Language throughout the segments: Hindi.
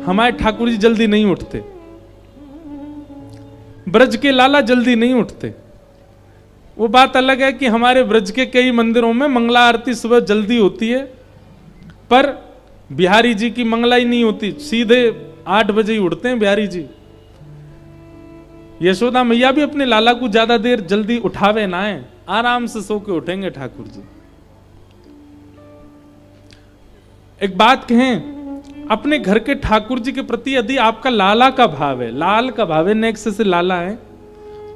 हमारे ठाकुर जी जल्दी नहीं उठते, ब्रज के लाला जल्दी नहीं उठते। वो बात अलग है कि हमारे ब्रज के कई मंदिरों में मंगला आरती सुबह जल्दी होती है, पर बिहारी जी की मंगला ही नहीं होती, सीधे 8 बजे ही उठते हैं बिहारी जी। यशोदा मैया भी अपने लाला को ज्यादा देर जल्दी उठावे ना है, आराम से सो के उठेंगे ठाकुर जी। एक बात कहें, अपने घर के ठाकुर जी के प्रति यदि आपका लाला का भाव है, लाल का भाव है, नेक्स्ट से लाला है,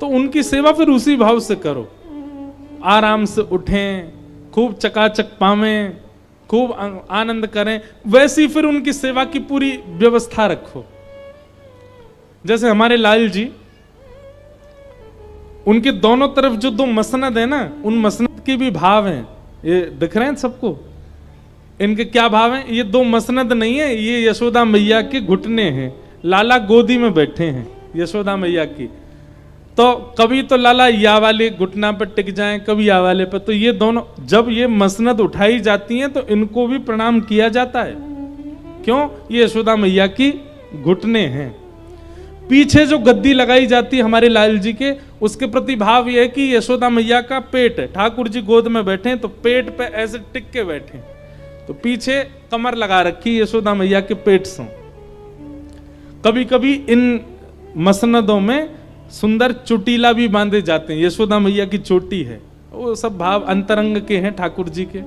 तो उनकी सेवा फिर उसी भाव से करो। आराम से उठें, खूब चकाचक पावें, खूब आनंद करें, वैसी फिर उनकी सेवा की पूरी व्यवस्था रखो। जैसे हमारे लाल जी, उनके दोनों तरफ जो 2 मसनद है ना, उन मसनद के भी भाव हैं। ये दिख रहे हैं सबको? इनके क्या भाव हैं? ये 2 मसनद नहीं है, ये यशोदा मैया के घुटने हैं। लाला गोदी में बैठे हैं यशोदा मैया की, तो कभी तो लाला या वाले घुटना पर टिक जाएं, कभी या वाले पर। तो ये दोनों, जब ये मसनद उठाई जाती हैं तो इनको भी प्रणाम किया जाता है। क्यों? ये यशोदा मैया की घुटने हैं। पीछे जो गद्दी लगाई जाती है हमारे लाल जी के, उसके प्रति भाव यह है कि यशोदा मैया का पेट है, ठाकुर जी गोद में बैठे हैं तो पेट पे ऐसे टिक के बैठे, तो पीछे कमर लगा रखी यशोदा मैया के पेट से। कभी कभी इन मसनदों में सुंदर चोटीला भी बांधे जाते हैं, यशोदा मैया की चोटी है। वो सब भाव अंतरंग के हैं ठाकुर जी के।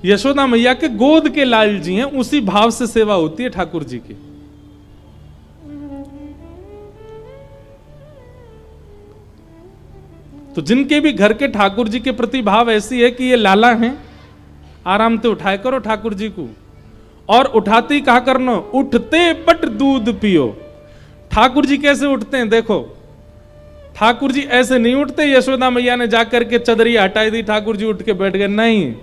यशोदा मैया के गोद के लाल जी हैं, उसी भाव से सेवा होती है ठाकुर जी की। तो जिनके भी घर के ठाकुर जी के प्रति भाव ऐसी है कि ये लाला हैं, आराम से उठाए करो ठाकुर जी को। और उठाते ही कहा करना, उठते पट दूध पियो। ठाकुर जी कैसे उठते हैं देखो, ठाकुर जी ऐसे नहीं उठते यशोदा मैया ने जाकर के चदरी हटाई दी, ठाकुर जी उठ के बैठ गए, नहीं।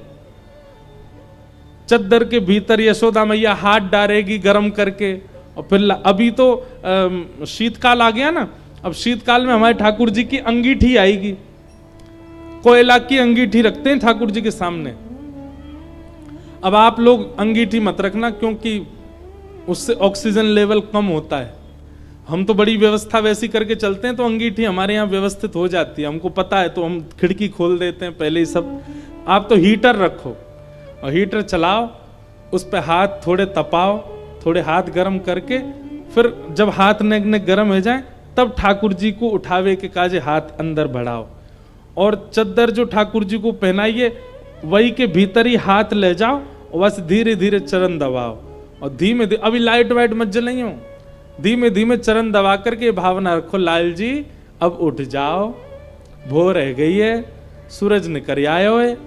चद्दर के भीतर यशोदा मैया हाथ डालेगी गर्म करके, और फिर अभी तो शीतकाल आ गया ना, अब शीतकाल में हमारे ठाकुर जी की अंगीठी आएगी, कोयला की अंगीठी रखते हैं ठाकुर जी के सामने। अब आप लोग अंगीठी मत रखना, क्योंकि उससे ऑक्सीजन लेवल कम होता है। हम तो बड़ी व्यवस्था वैसी करके चलते हैं, तो अंगीठी हमारे यहाँ व्यवस्थित हो जाती है, हमको पता है, तो हम खिड़की खोल देते हैं पहले ही सब। आप तो हीटर रखो और हीटर चलाओ, उस पर हाथ थोड़े तपाओ, थोड़े हाथ गर्म करके, फिर जब हाथ ने गर्म हो जाए तब ठाकुर जी को उठावे के काजे हाथ अंदर बढ़ाओ, और चद्दर जो ठाकुर जी को पहनाइए वही के भीतर ही हाथ ले जाओ, और बस धीरे धीरे चरण दबाओ, और धीमे धीमे, अभी लाइट वाइट मत जलाइयो, धीमे धीमे चरण दबा करके भावना रखो, लाल जी अब उठ जाओ, भोर रह गई है, सूरज निकल आयो है।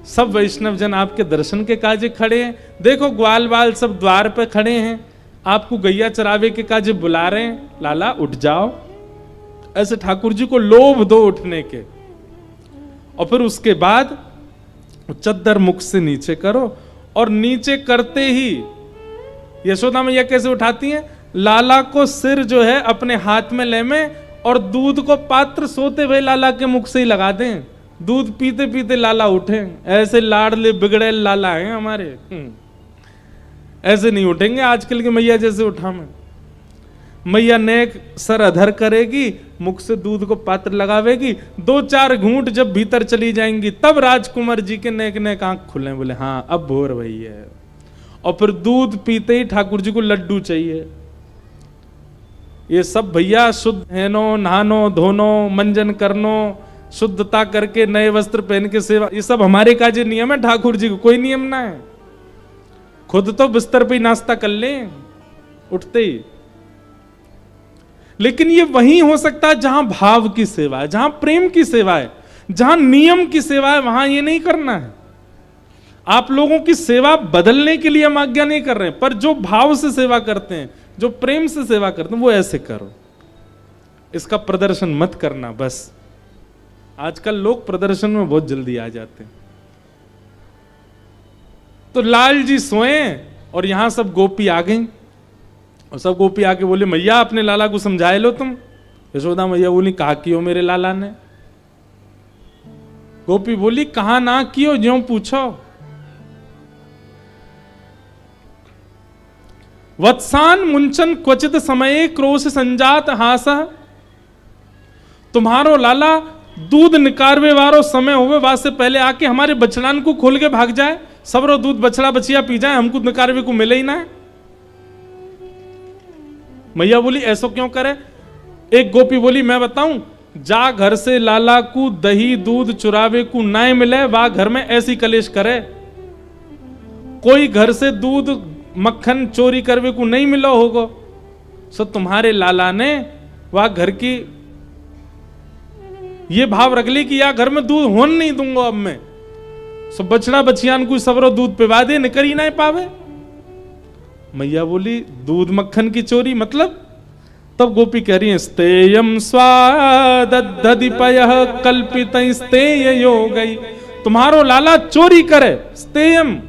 सब वैष्णव जन आपके दर्शन के काजे खड़े हैं, देखो ग्वाल बाल सब द्वार पे खड़े हैं, आपको गैया चरावे के काजे बुला रहे हैं, लाला उठ जाओ। ऐसे ठाकुर जी को लोभ दो उठने के, और फिर उसके बाद चद्दर मुख से नीचे करो, और नीचे करते ही यशोदा मैया कैसे उठाती हैं, लाला को सिर जो है अपने हाथ में ले में, और दूध को पात्र सोते हुए लाला के मुख से ही लगा दें, दूध पीते पीते लाला उठे। ऐसे लाडले बिगड़े लाला हैं हमारे, ऐसे नहीं उठेंगे आजकल की मैया जैसे उठा में। मैया नेक सर अधर करेगी, मुख से दूध को पात्र लगावेगी, 2-4 घूंट जब भीतर चली जाएंगी, तब राजकुमार जी के नेक नेक आंख खुले, बोले हाँ अब भोर भई है। और फिर दूध पीते ही ठाकुर जी को लड्डू चाहिए। ये सब भैया शुद्ध हैनो, नहानो धोनो, मंजन करनो, शुद्धता करके नए वस्त्र पहन के सेवा, ये सब हमारे काजे नियम है, ठाकुर जी को कोई नियम ना है। खुद तो बिस्तर पे ही नाश्ता कर लें उठते ही। लेकिन ये वहीं हो सकता है जहां भाव की सेवा है, जहां प्रेम की सेवा है, जहां नियम की सेवा है, वहां ये नहीं करना है। आप लोगों की सेवा बदलने के लिए हम आज्ञा नहीं कर रहे हैं, पर जो भाव से सेवा करते हैं, जो प्रेम से सेवा करते हैं, वो ऐसे करो। इसका प्रदर्शन मत करना बस। आजकल लोग प्रदर्शन में बहुत जल्दी आ जाते हैं। तो लाल जी सोए और यहां सब गोपी आ गई, और सब गोपी आके बोले मैया अपने लाला को समझाए लो तुम। यशोदा मैया बोली कहा कियो मेरे लाला ने। गोपी बोली कहा ना कियो, ज्यों पूछो। वत्सान मुंचन क्वचित समय क्रोश संजात हास। तुम्हारो लाला दूध निकारवे वारो समय होवे वास से पहले आके हमारे बछड़ान को खोल के भाग जाए, सबरो दूध बछड़ा बछिया पी जाए, हमको निकारवे को मिले ही ना है। मैया बोली ऐसो क्यों करे? एक गोपी बोली मैं बताऊं, जा घर से लाला को दही दूध चुरावे को ना मिले, वा घर में ऐसी कलेश करे। कोई घर से दूध मक्खन चोरी करवे को नहीं मिला होगा, सो तुम्हारे लाला ने वह घर की ये भाव रख ली कि या घर में दूध होन नहीं दूंगा अब मैं, सो बछड़ा बछियान को सबरो दूध पिवा दे, निकर ही ना पावे। मैया बोली दूध मक्खन की चोरी मतलब? तब गोपी कह रही है स्तेयम स्वादधिपयः कल्पित स्तेय योगई। तुम्हारो लाला चोरी करे स्तेयम।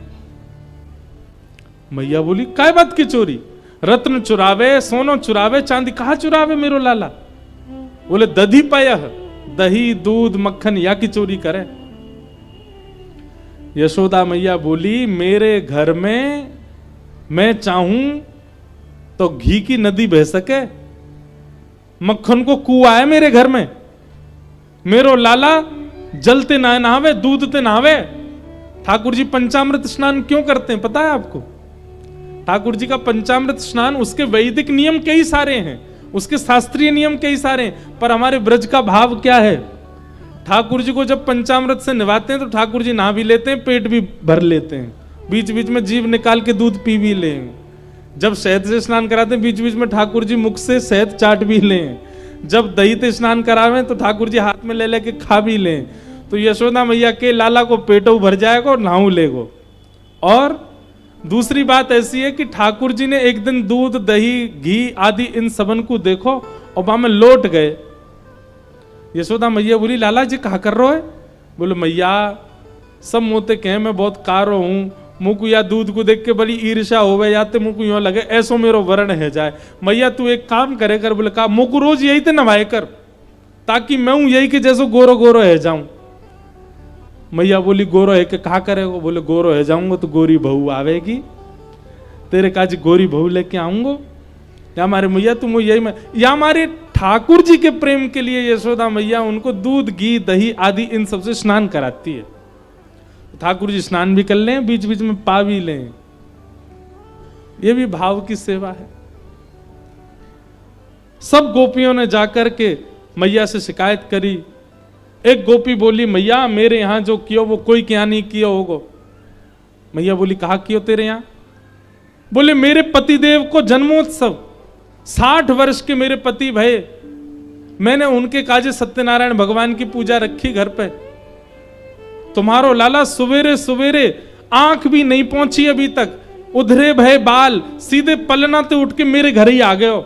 मैया बोली काय बात की चोरी? रत्न चुरावे, सोनो चुरावे, चांदी कहा चुरावे मेरो लाला? बोले दधिपयः, दही दूध मक्खन या की चोरी करे। यशोदा मैया बोली मेरे घर में मैं चाहूं तो घी की नदी बह सके, मक्खन को कुआं है मेरे घर में। मेरो लाला जलते ना नहावे, दूध ते नहावे। ठाकुर जी पंचामृत स्नान क्यों करते हैं पता है आपको? ठाकुर जी का पंचामृत स्नान, उसके वैदिक नियम कई सारे हैं, उसके शास्त्रीय नियम कई सारे हैं, पर हमारे ब्रज का भाव क्या है? ठाकुर जी को जब पंचामृत से नहवाते हैं तो ठाकुर जी नहा भी लेते हैं, पेट भी भर लेते हैं, बीच बीच में जीभ निकाल के दूध पी भी लें। जब शहद से स्नान कराते हैं बीच बीच में ठाकुर जी मुख से शहद चाट भी लें। जब दही से स्नान करावे तो ठाकुर जी हाथ में ले लेके खा भी लें। तो यशोदा मैया के लाला को पेटो भर जाएगा और नहाऊ लेगो। और दूसरी बात ऐसी है कि ठाकुर जी ने एक दिन दूध दही घी आदि इन सबन को देखो और वहां में लौट गए। यशोदा मैया बोली लाला जी कहा कर रहे हो? बोले मैया सब मोते कहे मैं बहुत कारो हूं, मुझको या दूध को देख के बड़ी ईर्ष्या होवे या ते मुझको यूं लगे ऐसो मेरो वर्ण है जाए। मैया तू एक काम करे कर। बोले का? मुझको रोज यही ते नवाए कर ताकि मैं हूं यही के जैसो गोरो गोरो है जाऊं। मैया बोली गोरो है के कहा करेगो? बोले गोरो है जाऊंगा तो गोरी बहू आवेगी, तेरे काज गोरी बहू लेके आऊंगो। या हमारे मैया तुम यही में, या हमारे ठाकुर जी के प्रेम के लिए यशोदा मैया उनको दूध घी दही आदि इन सबसे स्नान कराती है। ठाकुर जी स्नान भी कर लें, बीच बीच में पा भी लें। ये भी भाव की सेवा है। सब गोपियों ने जाकर के मैया से शिकायत करी। एक गोपी बोली मैया मेरे यहां जो कियो वो कोई क्या नहीं किया होगा। मैया बोली कहा कियो तेरे यहां? बोले मेरे पतिदेव को जन्मोत्सव, 60 वर्ष के मेरे पति भय, मैंने उनके काजे सत्यनारायण भगवान की पूजा रखी घर पे। तुम्हारो लाला सवेरे सवेरे आंख भी नहीं पहुंची अभी तक, उधरे भय बाल सीधे पलना ते उठ के मेरे घर ही आ गए हो।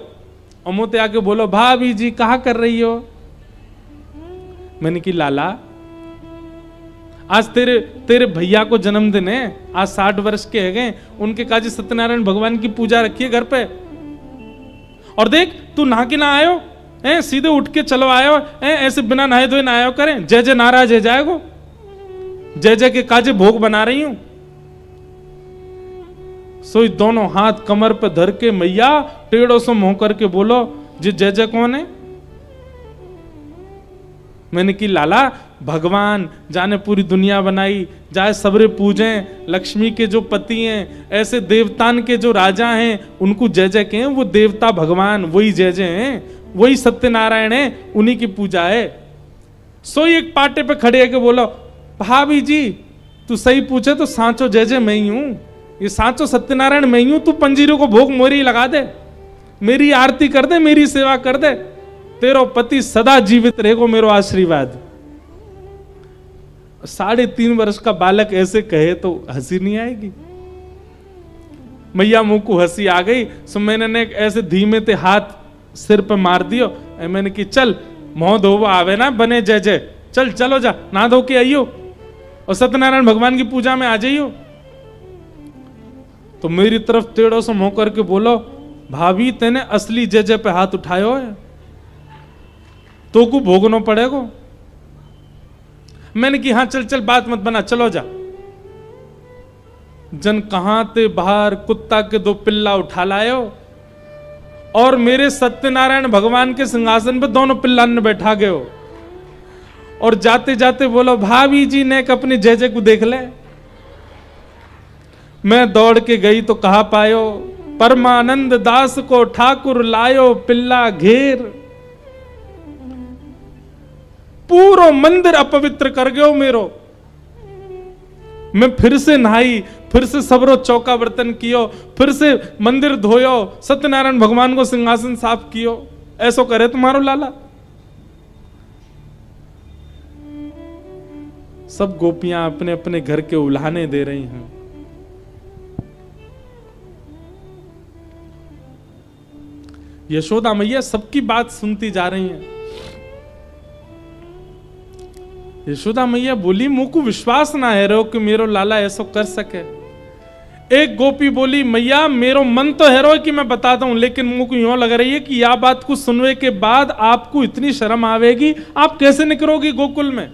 और मोते आके बोलो भाभी जी कहा कर रही हो? मैंने कि लाला आज तेरे भैया को जन्मदिन है, आज 60 वर्ष के है गए, उनके काजी सत्यनारायण भगवान की पूजा रखी है घर पे। और देख तू नहा के ना आयो है, सीधे उठ के चलो आयो है, ऐसे बिना नहाए धोए ना आयो करें। जय जय नाराज है जाएगो, जय जय के काजे भोग बना रही हूं। सोई दोनों हाथ कमर पे धर के मैया टेढ़ों से मुंह करके बोलो जी जय जय कौन है? मैंने कि लाला भगवान जाने पूरी दुनिया बनाई, जाए सबरे पूजें, लक्ष्मी के जो पति हैं, ऐसे देवतान के जो राजा हैं उनको जय जय कहें। वो देवता भगवान वही जय जय हैं, वही सत्यनारायण है, उन्हीं की पूजा है। सोई एक पाटे पे खड़े होकर बोलो भाभी जी तू सही पूछे तो सांचो जय जय मैं ही हूं, ये सांचो सत्यनारायण मैं ही हूं। तू पंजीरों को भोग मोरी लगा दे, मेरी आरती कर दे, मेरी सेवा कर दे, तेरो पति सदा जीवित रहेगो, मेरो आशीर्वाद। 3.5 वर्ष का बालक ऐसे कहे तो हंसी नहीं आएगी? मैया मुंह को हंसी आ गई। सो मैंने ऐसे धीमे ते हाथ सिर पे मार दियो। मैंने कि चल मोह धोवा आवे ना बने जय जय, चल चलो जा ना धो के आइयो और सत्यनारायण भगवान की पूजा में आ जाइयो। तो मेरी तरफ टेढ़ों से मुंह करके बोलो भाभी तेने असली जय जय पे हाथ उठायो है तो को भोगना पड़ेगा। मैंने कि हाँ चल चल बात मत बना, चलो जा। जन कहां ते बाहर कुत्ता के 2 पिल्ला उठा लायो और मेरे सत्यनारायण भगवान के सिंहासन पे दोनों पिल्ला ने बैठा गए हो और जाते जाते बोलो भाभी जी ने अपने जय को देख ले। मैं दौड़ के गई तो कहा पायो परमानंद दास को ठाकुर लायो पिल्ला घेर। पूरो मंदिर अपवित्र कर गयो मेरो। मैं फिर से नहाई, फिर से सबरो चौका बर्तन कियो, फिर से मंदिर धोयो, सत्यनारायण भगवान को सिंहासन साफ कियो। ऐसो करे तुम्हारो लाला। सब गोपियां अपने अपने घर के उल्हाने दे रही हैं। यशोदा मैया सबकी बात सुनती जा रही हैं। यशोदा मैया बोली मुंह को विश्वास ना है रो कि मेरो लाला ऐसा कर सके। एक गोपी बोली मैया मेरो मन तो है रो कि मैं बताता हूं, लेकिन मुंह को यूं लग रही है कि यह बात को सुनने के बाद आपको इतनी शर्म आवेगी, आप कैसे निकलोगी गोकुल में।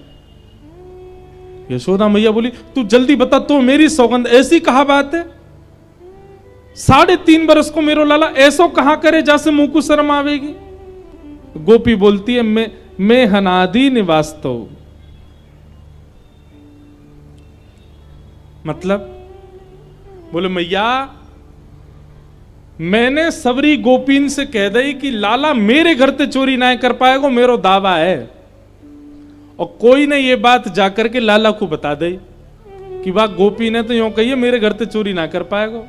यशोदा मैया बोली तू जल्दी बता, तो मेरी सौगंध ऐसी कहा बात है, 3.5 बरस को मेरो लाला ऐसो कहां करे जैसे मुंह को शर्म आवेगी। गोपी बोलती है मैं हनादि निवास तो, मतलब बोले मैया मैंने सबरी गोपीन से कह दई कि लाला मेरे घर ते चोरी ना कर पाएगो, मेरो दावा है। और कोई ने ये बात जाकर के लाला को बता दई कि वाह गोपी ने तो यूं कही है मेरे घर ते चोरी ना कर पाएगो।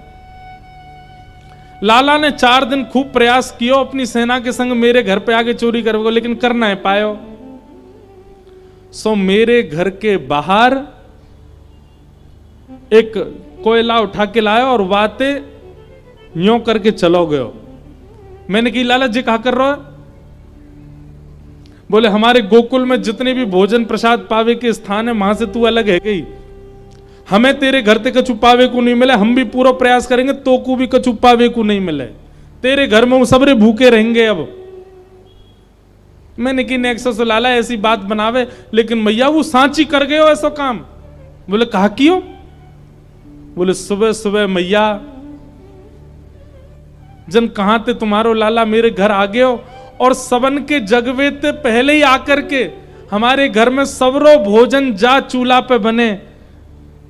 लाला ने 4 दिन खूब प्रयास किया अपनी सेना के संग मेरे घर पे आके चोरी करेगो, लेकिन कर ना पायो। सो मेरे घर के बाहर एक कोयला उठा के लाया और वाते यूं करके चलो गयो। मैंने कही लाला जी कहा कर रहे हो। बोले हमारे गोकुल में जितने भी भोजन प्रसाद पावे के स्थान है वहां से तू अलग है गई, हमें तेरे घर ते कछु पावे को नहीं मिले, हम भी पूरा प्रयास करेंगे तो को भी कछु पावे को नहीं मिले, तेरे घर में वो सबरे भूखे रहेंगे। अब मैंने कि नेक्सो से लाला ऐसी बात बनावे, लेकिन मैया वो सांची कर गए हो ऐसा काम। बोले कहा कियो। बोले सुबह सुबह मैया जन कहां थे तुम्हारो लाला मेरे घर आ गए हो और सबन के जगवे ते पहले ही आकर के हमारे घर में सबरो भोजन जा चूल्हा पे बने,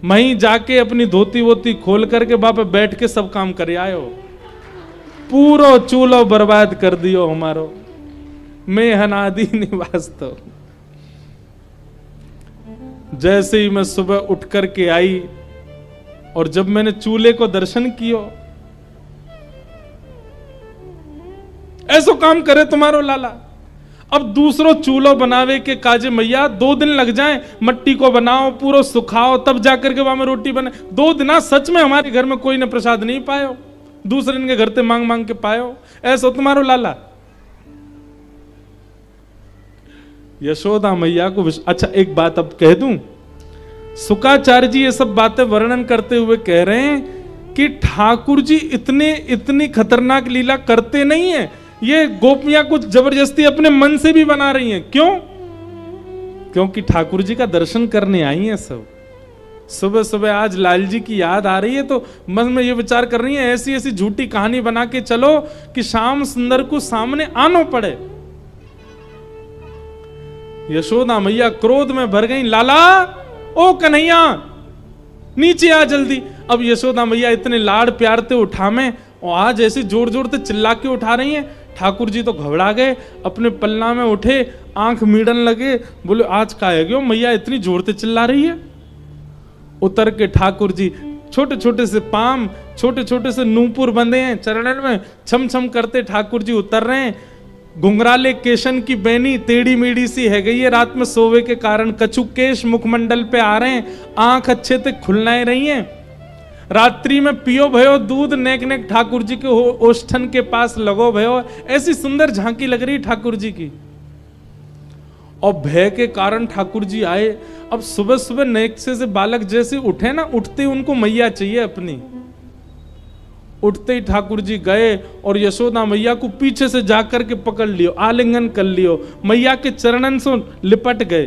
वहीं जाके अपनी धोती वोती खोल करके वहां पे बैठ के सब काम कर आयो। पूरो चूल्हो बर्बाद कर दियो हमारो, मैं हनादि निवास तो। जैसे ही मैं सुबह उठ करके आई और जब मैंने चूल्हे को दर्शन कियो, ऐसो काम करे तुम्हारो लाला। अब दूसरो चूल्हो बनावे के काजे मैया 2 दिन लग जाएं, मट्टी को बनाओ पूरा सुखाओ तब जाकर के वहां में रोटी बने। 2 दिन सच में हमारे घर में कोई ने प्रसाद नहीं पायो, दूसरे दिन के घर ते मांग मांग के पायो। ऐसो तुम्हारो लाला। यशोदा मैया को अच्छा एक बात अब कह दूं, शुकाचार्य जी ये सब बातें वर्णन करते हुए कह रहे हैं कि ठाकुर जी इतनी खतरनाक लीला करते नहीं है, ये गोपियां कुछ जबरदस्ती अपने मन से भी बना रही हैं। क्यों? क्योंकि ठाकुर जी का दर्शन करने आई हैं सब। सुबह सुबह आज लाल जी की याद आ रही है तो मन में ये विचार कर रही है ऐसी ऐसी झूठी कहानी बना के चलो कि श्याम सुंदर को सामने आना पड़े। यशोदा मैया क्रोध में भर गई, लाला ओ कन्हैया नीचे आ जल्दी। अब यशोदा मैया इतने लाड़ प्यार से उठावे और आज ऐसे जोर जोर से चिल्ला के उठा रही हैं। ठाकुर जी तो घबरा गए, अपने पल्ला में उठे, आंख मीड़न लगे, बोले आज का है क्यों मैया इतनी जोर से चिल्ला रही है। उतर के ठाकुर जी छोटे छोटे से पाम, छोटे छोटे से नूपुर बंधे हैं चरणन में, छम छम करते ठाकुर जी उतर रहे हैं। घुंघराले केशन की बैनी टेढ़ी मेढ़ी सी है गई है, रात में सोवे के कारण कछु केश मुखमंडल पे आ रहे हैं, आंख अच्छे से खुलना रही हैं। रात्रि में पियो भयो दूध, नेक नेक ठाकुर जी के ओष्ठन के पास लगो भयो। ऐसी सुंदर झांकी लग रही ठाकुर जी की। और भय के कारण ठाकुर जी आए। अब सुबह सुबह नेक्से से बालक जैसे उठे ना, उठते उनको मैया चाहिए अपनी। उठते ही ठाकुर जी गए और यशोदा मैया को पीछे से जाकर के पकड़ लियो, आलिंगन कर लियो, मैया के चरणन से लिपट गए।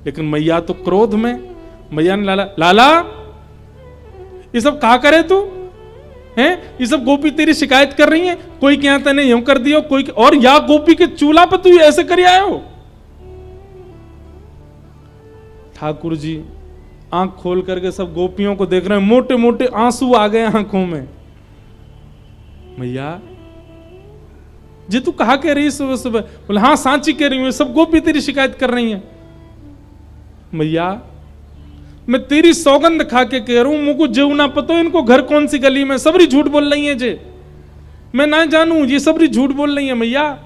लेकिन मैया तो क्रोध में, मैया ने लाला ये सब कहा करे तू हैं? ये सब गोपी तेरी शिकायत कर रही हैं, कोई क्या तने यूं कर दिया, कोई और या गोपी के चूल्हा पे तू ऐसे कर आया हो। ठाकुर जी आंख खोल करके सब गोपियों को देख रहे हैं, मोटे मोटे आंसू आ गए आंखों में। मैया जी तू कहा कह रही है सुबह सुबह? बोले हाँ सांची कह रही हूं, सब गोपी तेरी शिकायत कर रही हैं। मैया मैं तेरी सौगंध खा के कह रहा हूं, मुझको जेऊ ना पतो इनको घर कौन सी गली में, सबरी झूठ बोल रही है जे, मैं ना जानू ये सबरी झूठ बोल रही है। मैया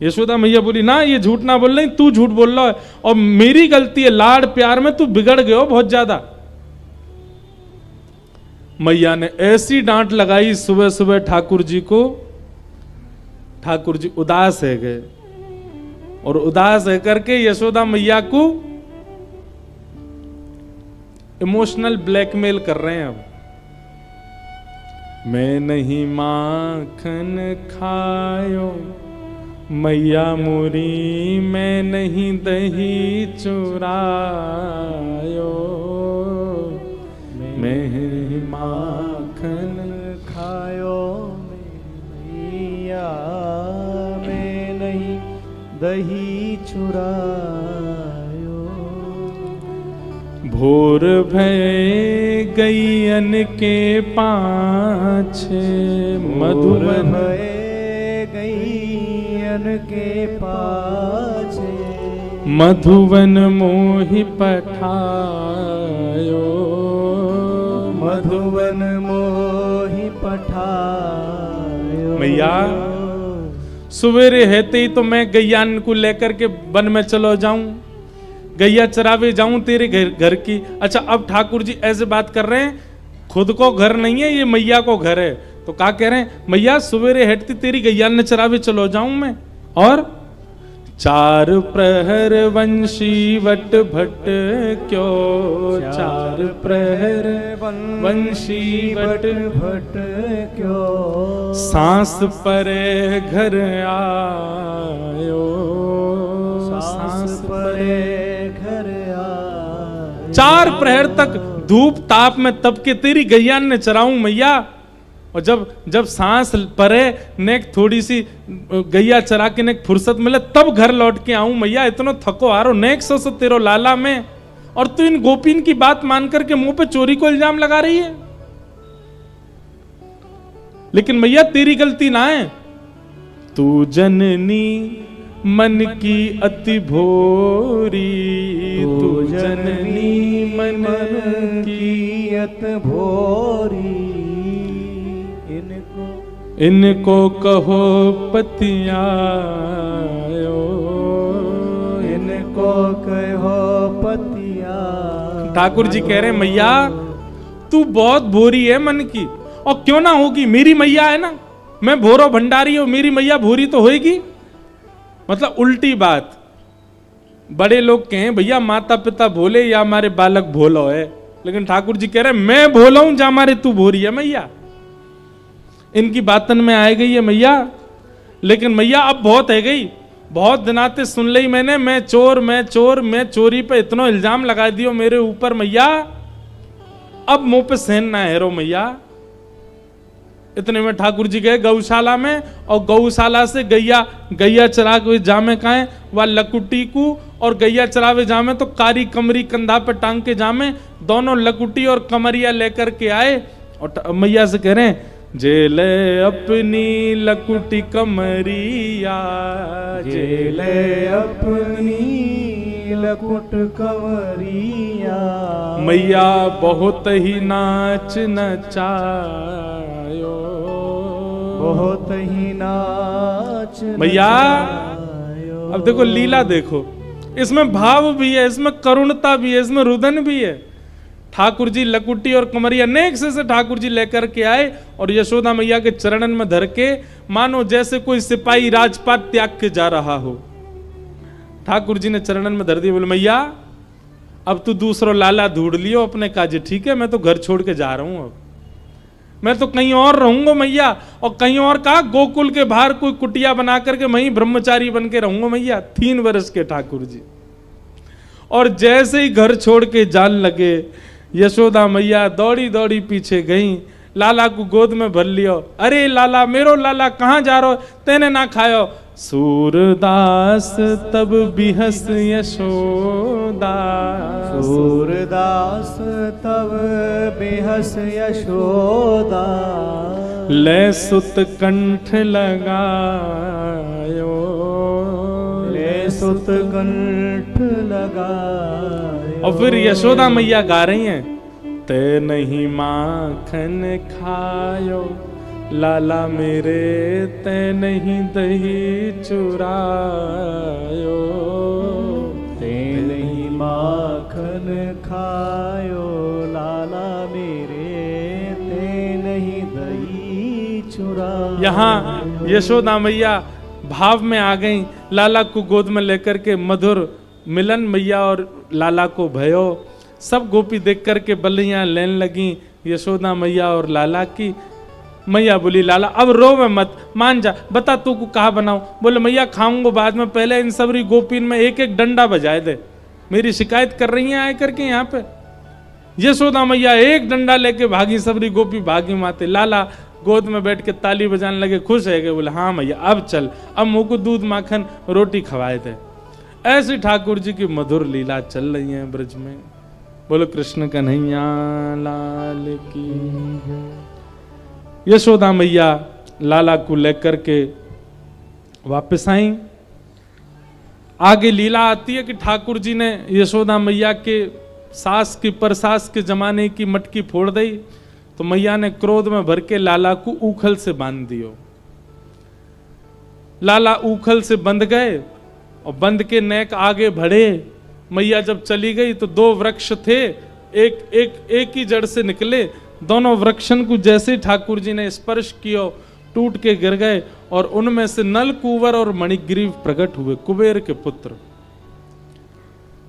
यशोदा मैया बोली ना ये झूठ ना बोल रही, तू झूठ बोल रहा है और मेरी गलती है, लाड़ प्यार में तू बिगड़ गए हो बहुत ज्यादा। मैया ने ऐसी डांट लगाई सुबह सुबह ठाकुर जी को, ठाकुर जी उदास है गए और उदास है करके यशोदा मैया को इमोशनल ब्लैकमेल कर रहे हैं। अब मैं नहीं माखन खायो मैया मोरी, मैं नहीं दही चुरायो, मैं माखन खायो मैया, मैं नहीं दही चुरायो। भोर भय गैयन के पाछे, मधुवन गैयन के पाछे, मधुवन मोहि पठायो, मधुवन मोहि पठायो। मैया सवेरे हेते ही तो मैं गैयान को लेकर के वन में चलो जाऊं, गैया चरावे जाऊं तेरे घर की। अच्छा अब ठाकुर जी ऐसे बात कर रहे हैं, खुद को घर नहीं है ये मैया को घर है, तो क्या कह रहे हैं मैया सवेरे हेटती तेरी गैया ने चरावे चलो जाऊं मैं। और चार प्रहर वंशी वट भट क्यों, चार प्रहर वंशी वट भट क्यों, सांस परे घर आयो, सांस परे घर आयो। चार प्रहर तक धूप ताप में तप के तेरी गैया ने चराऊं मैया, और जब सांस परे नेक थोड़ी सी गैया चरा के नेक फुर्सत मिले तब घर लौट के आऊं मैया, इतना थको आ रहा नेक सो तेरो लाला में, और तू इन गोपीन की बात मान करके मुंह पे चोरी को इल्जाम लगा रही है। लेकिन मैया तेरी गलती ना है, तू जननी मन की अति भोरी, तू जननी मन की अति भोरी। इनको कहो पतियायो, इनको कहो पतिया। ठाकुर जी कह रहे हैं मैया तू बहुत भोरी है मन की, और क्यों ना होगी, मेरी मैया है ना, मैं भोरो भंडारी हूं, मेरी मैया भोरी तो होगी। मतलब उल्टी बात, बड़े लोग कहें भैया माता पिता भोले या हमारे बालक भोलो है, लेकिन ठाकुर जी कह रहे हैं मैं भोला हूं जा मारे तू भोरी है मैया। इनकी बातन में आ गई है मैया, लेकिन मैया अब बहुत है गई, बहुत दिनाते सुन ली मैंने, मैं चोर मैं चोर, मैं चोरी पे इतना इल्जाम लगा दियो मेरे ऊपर मैया, अब मुंह पे सहन ना है रो मैया। इतने में ठाकुर जी गए गौशाला में, और गौशाला से गैया चरा के जामे काए वह लकुटी को, और गैया चरावे जामे तो कारी कमरी कंधा पे टांग के जामे, दोनों लकुटी और कमरिया लेकर के आए, और मैया से कह रहे हैं जेले अपनी लकुटी कमरिया, जेले अपनी लकुट कमरिया। मैया बहुत ही नाच नचायो, बहुत ही नाच मैया। अब देखो लीला देखो, इसमें भाव भी है, इसमें करुणता भी है, इसमें रुदन भी है। ठाकुर जी लकुटी और कमरिया नेक से ठाकुर जी लेकर के आए, और यशोदा मैया के चरणन में धर के मानो जैसे कोई सिपाही राजपाट त्याग के जा रहा हो। ठाकुर जी ने चरणन में धर दिया, बोले मैया अब तू दूसरो लाला ढूंढ लियो अपने काजे, ठीक है मैं तो घर छोड़ के जा रहा हूं, अब मैं तो कहीं और रहूंगा मैया, और कहीं और कहा गोकुल के बाहर कोई कुटिया बना करके वहीं ब्रह्मचारी बन के रहूंगा मैया। 3 वर्ष के ठाकुर जी, और जैसे ही घर छोड़ के जान लगे यशोदा मैया दौड़ी दौड़ी पीछे गई, लाला को गोद में भर लियो। अरे लाला, मेरो लाला कहाँ जा रहो, तेने ना खायो। सूरदास तब बिहस यशोदा, सूरदास तब बेहस यशोदा, ले सुत कंठ लगायो, ले सुत कंठ लगायो। और फिर यशोदा मैया गा रही हैं, ते नहीं माखन खायो, लाला मेरे ते नहीं दही चुरायो, ते नहीं माखन खायो, लाला मेरे ते नहीं दही चुरायो। यहाँ यशोदा मैया भाव में आ गई, लाला को गोद में लेकर के मधुर मिलन मैया और लाला को भयो। सब गोपी देख करके बल्लियां लेने लगी यशोदा मैया और लाला की। मैया बोली, लाला अब रो मत, मान जा, बता तू को कहा बनाऊं। बोले मैया खाऊंगा बाद में, पहले इन सबरी गोपीन में एक एक डंडा बजाए दे, मेरी शिकायत कर रही हैं आए करके यहाँ पे। यशोदा मैया एक डंडा लेके भागी, सबरी गोपी भागी माते। लाला गोद में बैठ के ताली बजाने लगे, खुश है गए। बोले हाँ मैया अब चल, अब मुँह को दूध माखन रोटी खवाए थे। ऐसी ठाकुर जी की मधुर लीला चल रही है ब्रज में। बोलो कृष्ण कन्हैया लाल की। यशोदा मैया लाला को लेकर के वापस आई। आगे लीला आती है कि ठाकुर जी ने यशोदा मैया के सास की परसास के जमाने की मटकी फोड़ दी, तो मैया ने क्रोध में भर के लाला को ऊखल से बांध दियो। लाला ऊखल से बंध गए और बंध के नेक आगे बढ़े। मैया जब चली गई तो दो वृक्ष थे, एक ही जड़ से निकले। दोनों वृक्षन को जैसे ठाकुर जी ने स्पर्श किया टूट के गिर गए, और उनमें से नल कुंवर और मणिग्रीव प्रकट हुए, कुबेर के पुत्र।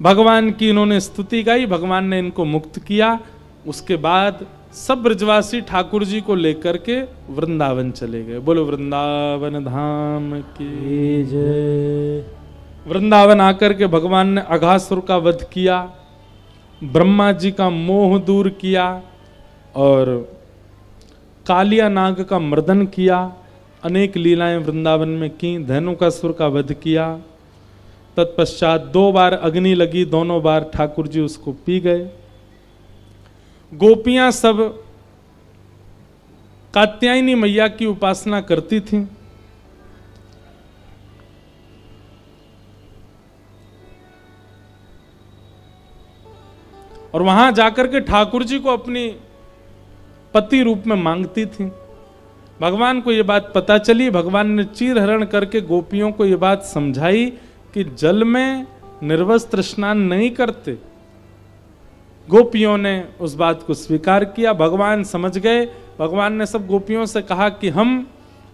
भगवान की इन्होंने स्तुति गाई, भगवान ने इनको मुक्त किया। उसके बाद सब ब्रजवासी ठाकुर जी को लेकर के वृंदावन चले गए। बोलो वृंदावन धाम की जय। वृंदावन आकर के भगवान ने अघासुर का वध किया, ब्रह्मा जी का मोह दूर किया और कालिया नाग का मर्दन किया। अनेक लीलाएं वृंदावन में की, धेनुकासुर का वध किया। तत्पश्चात 2 बार अग्नि लगी, दोनों बार ठाकुर जी उसको पी गए। गोपियां सब कात्यायनी मैया की उपासना करती थीं। और वहां जाकर के ठाकुर जी को अपनी पति रूप में मांगती थी। भगवान को यह बात पता चली, भगवान ने चीर हरण करके गोपियों को यह बात समझाई कि जल में निर्वस्त्र स्नान नहीं करते। गोपियों ने उस बात को स्वीकार किया, भगवान समझ गए। भगवान ने सब गोपियों से कहा कि हम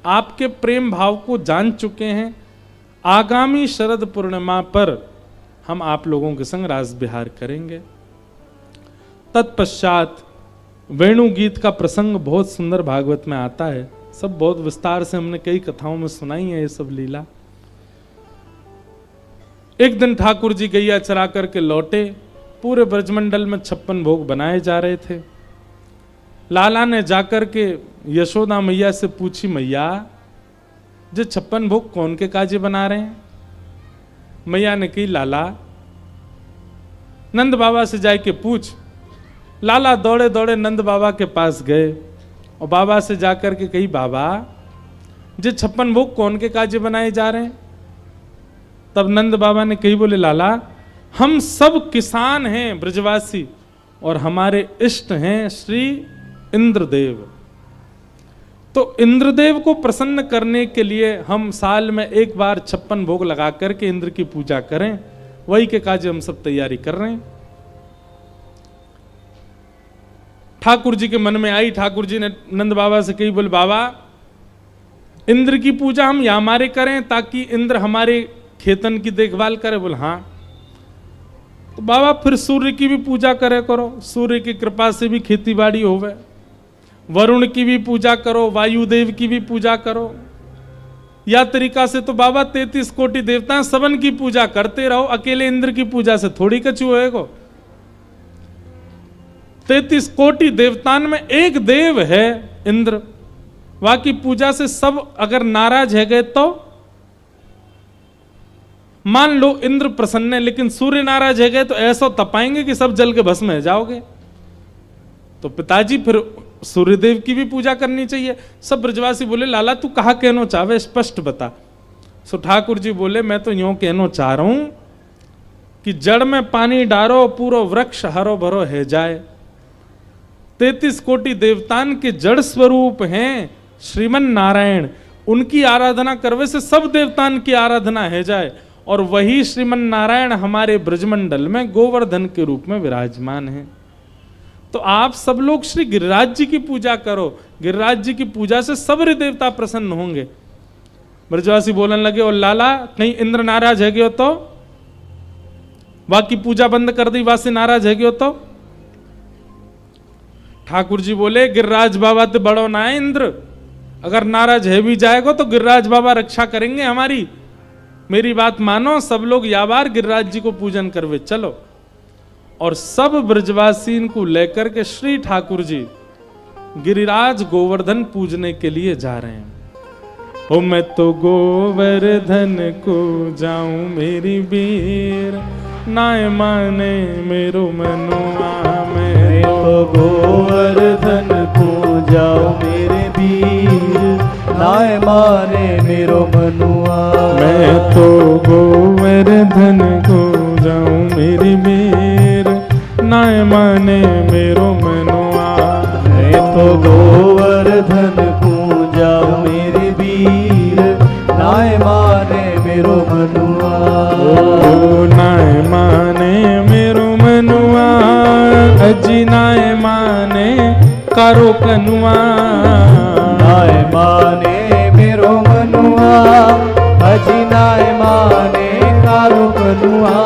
आपके प्रेम भाव को जान चुके हैं, आगामी शरद पूर्णिमा पर हम आप लोगों के संग रास विहार करेंगे। तत्पश्चात वेणु गीत का प्रसंग बहुत सुंदर भागवत में आता है, सब बहुत विस्तार से हमने कई कथाओं में सुनाई है ये सब लीला। एक दिन ठाकुर जी गैया चरा करके लौटे, पूरे ब्रजमंडल में 56 भोग बनाए जा रहे थे। लाला ने जाकर के यशोदा मैया से पूछी, मैया जो 56 भोग कौन के काजे बना रहे हैं? मैया ने कही, लाला नंद बाबा से जाके पूछ। लाला दौड़े दौड़े नंद बाबा के पास गए और बाबा से जाकर के कही, बाबा जो 56 भोग कौन के काजे बनाए जा रहे हैं? तब नंद बाबा ने कही, बोले लाला हम सब किसान हैं ब्रजवासी और हमारे इष्ट हैं श्री इंद्रदेव। तो इंद्रदेव को प्रसन्न करने के लिए हम साल में एक बार 56 भोग लगा करके इंद्र की पूजा करें, वही के काजे हम सब तैयारी कर रहे हैं। ठाकुर जी के मन में आई, ठाकुर जी ने नंद बाबा से कही, बोले बाबा इंद्र की पूजा हम या हमारे करें ताकि इंद्र हमारे खेतन की देखभाल करे? बोले हाँ। तो बाबा फिर सूर्य की भी पूजा करे करो, सूर्य की कृपा से भी खेती बाड़ी होवे। वरुण की भी पूजा करो, वायुदेव की भी पूजा करो। या तरीका से तो बाबा 33 कोटि देवता सबन की पूजा करते रहो, अकेले इंद्र की पूजा से थोड़ी कछु होएगो। 33 कोटि देवतान में एक देव है इंद्र, बाकी पूजा से सब अगर नाराज है गए तो मान लो इंद्र प्रसन्न है, लेकिन सूर्य नाराज है गए तो ऐसा तपाएंगे कि सब जल के भस्म हो जाओगे। तो पिताजी फिर सूर्यदेव की भी पूजा करनी चाहिए। सब ब्रजवासी बोले लाला तू कहा कहना चाहे स्पष्ट बता। सो ठाकुर जी बोले मैं तो यूं कहना चाह रहा हूं कि जड़ में पानी डारो पूरा वृक्ष हरो भरो है जाए। 33 कोटि देवतान के जड़ स्वरूप हैं श्रीमन नारायण, उनकी आराधना करवे से सब देवतान की आराधना है जाए। और वही श्रीमन नारायण हमारे ब्रजमंडल में गोवर्धन के रूप में विराजमान है। तो आप सब लोग श्री गिरिराज जी की पूजा करो, गिरिराज जी की पूजा से सब देवता प्रसन्न होंगे। ब्रजवासी बोलने लगे और लाला कहीं इंद्र नाराज है गयो तो, बाकी पूजा बंद कर दी वासी नाराज है गयो तो। ठाकुर जी बोले गिरिराज बाबा तो बड़ो ना है इंद्र, अगर नाराज है भी जाएगा तो गिरिराज बाबा रक्षा करेंगे हमारी। मेरी बात मानो, सब लोग या बार गिरिराज जी को पूजन करवे चलो। और सब ब्रजवासी को लेकर के श्री ठाकुर जी गिरिराज गोवर्धन पूजने के लिए जा रहे हैं। ओ मैं तो गोवर्धन को जाऊं मेरी बीर, नाय माने मेरो मनुआ। मैं तो गोवर्धन को जाओ मेरे वीर, नाय माने मेरो मनुआ। मैं तो गोवर्धन को जाऊं मेरी बीर, नाय माने मेरो मनुआ। मैं तो गोवर्धन को जाओ मेरे वीर, नाय माने मेरो मनुआ। ओ नाय माने मेरो मनुआ, अजी नाय माने कारो कनुआ। नाय माने मेरो मनुआ, अजी नाय माने कारो कनुआ।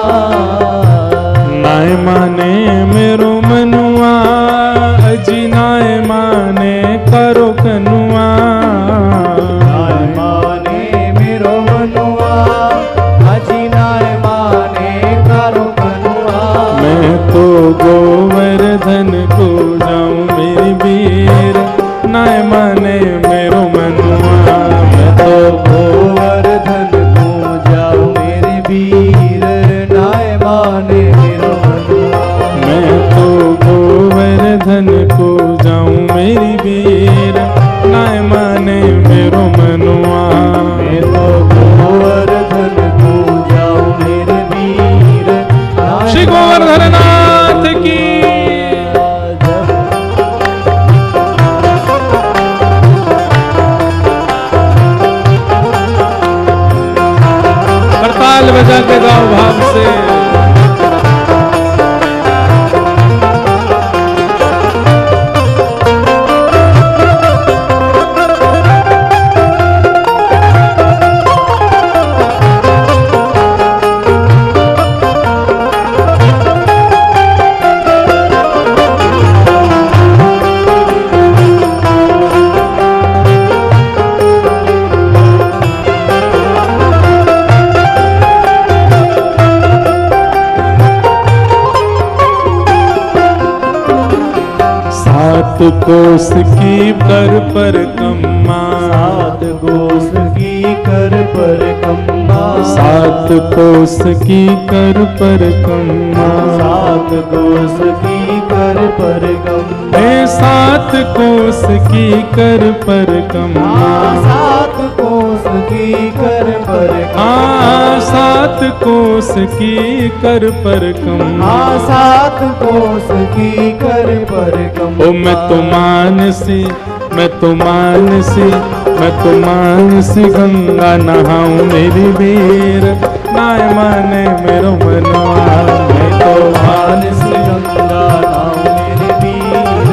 नाय माने मेरो मनुआ, अजी नाय माने कारो कनुआ। नाय माने मेरो मनुआ, अजी नाय माने कारो कनुआ। मैं तो गोवर्धन को जाऊं मेरी बीर, नाय माने मेरो मनुआ। मैं तो गोवर्धन को जाओ मेरे वीर, नाय माने मेरो मनुआ। मैं तो गोवर्धन को जाऊं मेरी बीर, नाय माने मेरो मनुआ। मैं तो गोवर्धन को जाओ मेरे वीर, नाय श्री गोवर्धन नाथ की करताल बजा के गाओ भाव से। सात कोस की कर कम्मा, सात कोस की कर पर कम्मा। सात कोस की कर पर कम्मा। सात कोस की कर पर कम्मा। हे सात कोस की कर पर कम्मा। सात कोस की कर पर कम्मा। सात कोस की कर पर कम्मा। सात कोस की कर पर कम्मा। ओ मैं तो मानसी, मैं तो मानसी, मैं तो मानसी गंगा नहाऊं मेरी वीर, नाय माने मेरो मनवा। मैं तो मानसी गंगा नहाऊं मेरे वीर,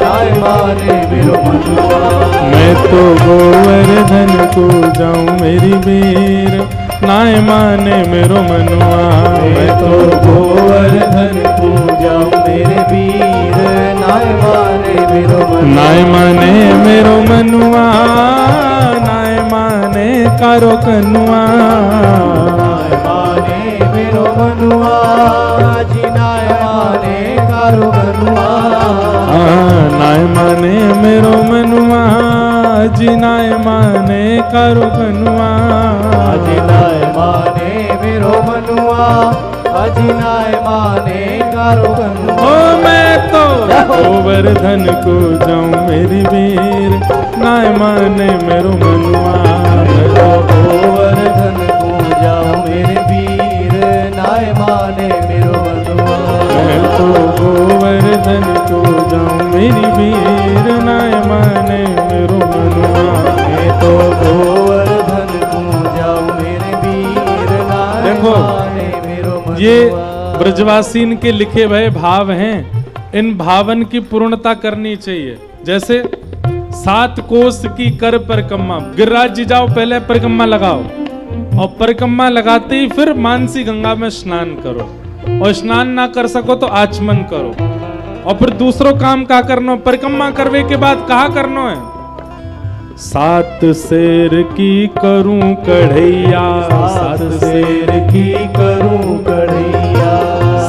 नाय माने मेरो मनवा। मैं तो गोवर्धन को जाऊं मेरी वीर, नाय माने मेरो मनवा। मैं तो गोवर्धन को जाऊं मेरे वीर, नाय माने मेरो मनवा। नाय माने मेरो मनुआ, नाय माने कारो कनुआ। नाय माने मेरो मनुआ, जी नाय माने कारो कनुआ। नाय माने मेरो मनुआ जी नाय माने कारो कनुआ। अजिनाय माने मेरो मनुआ अजिनाय माने कारो कनुआ। ओ मैं तो गोवर्धन को जाऊं मेरी वीर नाय माने मेरो मनुआ। मैं तो गोवर्धन को जाऊं मेरे वीर नाय माने मेरो मनुआ। मैं तो गोवर्धन को जाऊं मेरी वीर नाय माने मेरो मनुआ। मैं तो गोवर्धन को जाऊं मेरे वीर नाय देखो, माने मेरो मनुआ। ये ब्रजवासीन के लिखे हुए भाव हैं। इन भावन की पूर्णता करनी चाहिए। जैसे 7 कोस की कर परिक्रमा, गिरिराज जी जाओ पहले परिक्रमा लगाओ और परिक्रमा लगाते ही फिर मानसी गंगा में स्नान करो और स्नान ना कर सको तो आचमन करो और फिर दूसरों काम का करना। परिक्रमा करवे के बाद कहा करना है? 7 शेर की करूं कढ़ैया, 7 शेर की करूं कढ़ैया।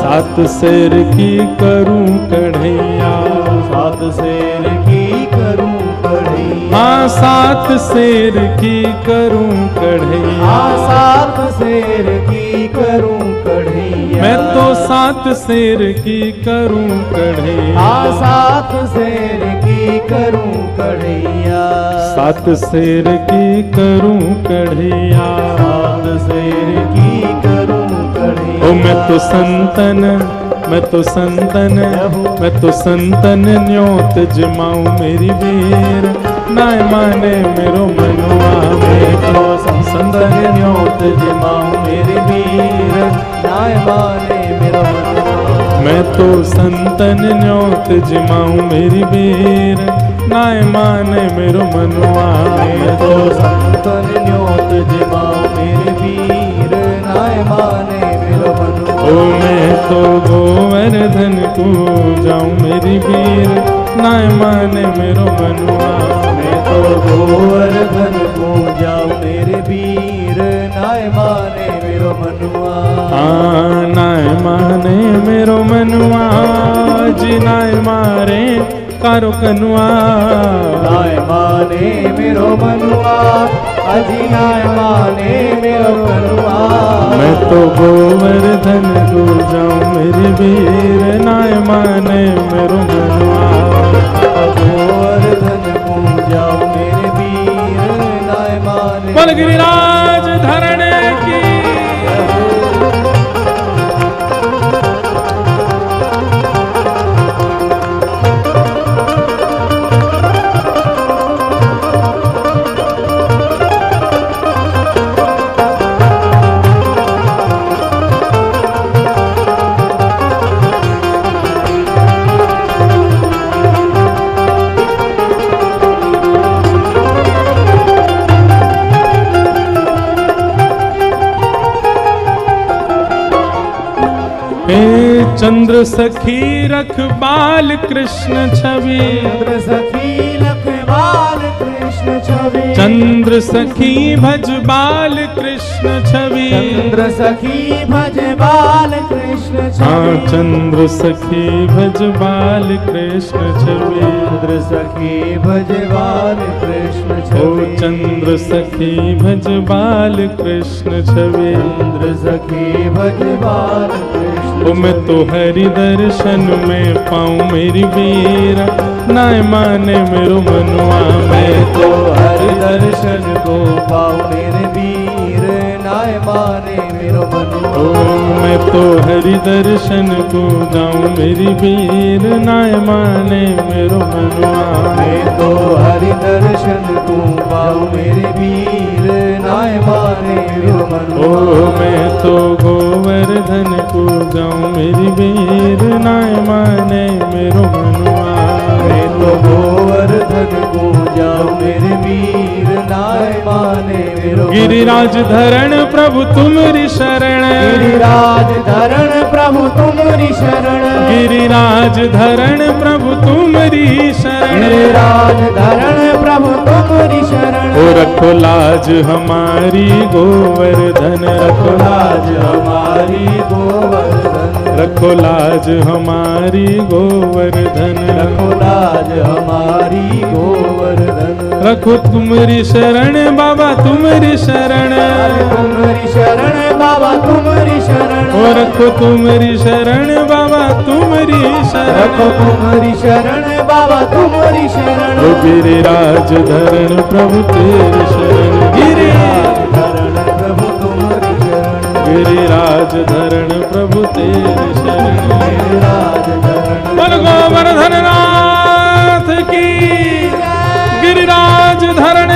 7 शेर की करूं कढ़ैया। 7 शेर की करूं कढ़ैया। हाँ 7 शेर की करूं कढ़ैया। हाँ 7 शेर की करूं कढ़ैया। मैं तो 7 शेर की करूं कढ़ैया। हाँ 7 शेर की करूं कढ़ैया। 7 शेर की करूं कढ़ैया। 7 शेर की करूं कढ़ैया। ओ मैं तो संतन, मैं तो संतन, मैं तो संतन न्योत जमाऊं मेरी वीर नाय माने मेरो मनुआ। मैं तो संतन न्योत जमाऊं मेरी वीर नाय माने मेरो मनुआ। मैं तो संतन न्योत जमाऊं मेरी वीर नाय माने मेरो मनुआ। मैं तो संतन न्योत जमाऊं मेरे वीर नाय माने मेरो मनुआ। ओ मैं तो गोवर्धन को जाऊं मेरी वीर नाय माने मेरो मनुआ। मैं तो गोवर्धन को जाऊं मेरे वीर नाय माने मेरो मनुआ। नाय माने मेरो मनुआ जी नाय मारे कारो कनुआ। नाय माने मेरो मनुआ अजी नाय माने मेरो कनुआ। मैं तो गोवर्धन को जाऊं मेरी वीर नाय माने मेरो मनुआ। गोवर्धन को जाऊं मेरे वीर नाय माने। बोल गिरिराज धरण की। चंद्र सखी रख बाल कृष्ण छवि। चंद्र सखी लख बाल कृष्ण छवि। चंद्र सखी भज बाल कृष्ण छवि। चंद्र सखी भज बाल कृष्ण छवि। हाँ चंद्र सखी भज बाल कृष्ण छवि। चंद्र सखी भज बाल कृष्ण ओ छवि। चंद्र सखी भज बाल कृष्ण छवि। चंद्र सखी भज बाल कृष्ण। ओ मैं तो हरि दर्शन में पाऊं मेरी वीर नाय माने मेरो मनुआ। मैं तो हरि दर्शन को पाऊं मेरे वीर नाय माने मेरो मनुआ। ओ मैं तो हरि दर्शन को जाऊं मेरी वीर नाय माने मेरो मनुआ। मैं तो हरि दर्शन को पाऊं मेरे वीर नाय माने मेरो मनुआ। ओ मैं तो गोवर्धन को जाऊं मेरी वीर नाय माने मेरो मनुआ। मैं तो गोवर्धन को जाऊं मेरे वीर नाय माने मेरो। गिरिराज धरण प्रभु तुमरी शरण। गिरिराज धरण प्रभु तुमरी शरण। गिरिराज धरण प्रभु तुमरी शरण। गिरिराज धरण प्रभु तुमरी शरण। ओ रखो लाज हमारी गोवर्धन, रखो लाज हमारी गोवर्धन, रखो लाज हमारी गोवर्धन, रखो लाज हमारी गोवर्धन। रखो तुम्हारी शरण बाबा तुम्हारी शरण, तुम्हारी शरण बाबा तुम्हारी शरण, और रखो तुम्हारी शरण बाबा तुम्हारी शरण, रखो तुम्हारी शरण बाबा तुम्हारी शरण। ओ गिरिराज धरण प्रभु तेरी शरण, गिरिराज धरण प्रभु तुम्हारी शरण, गिरिराज धरण प्रभु तेरी शरण। गिरिराज धरण बोल गोवर्धन नाथ की, गिरिराज धरण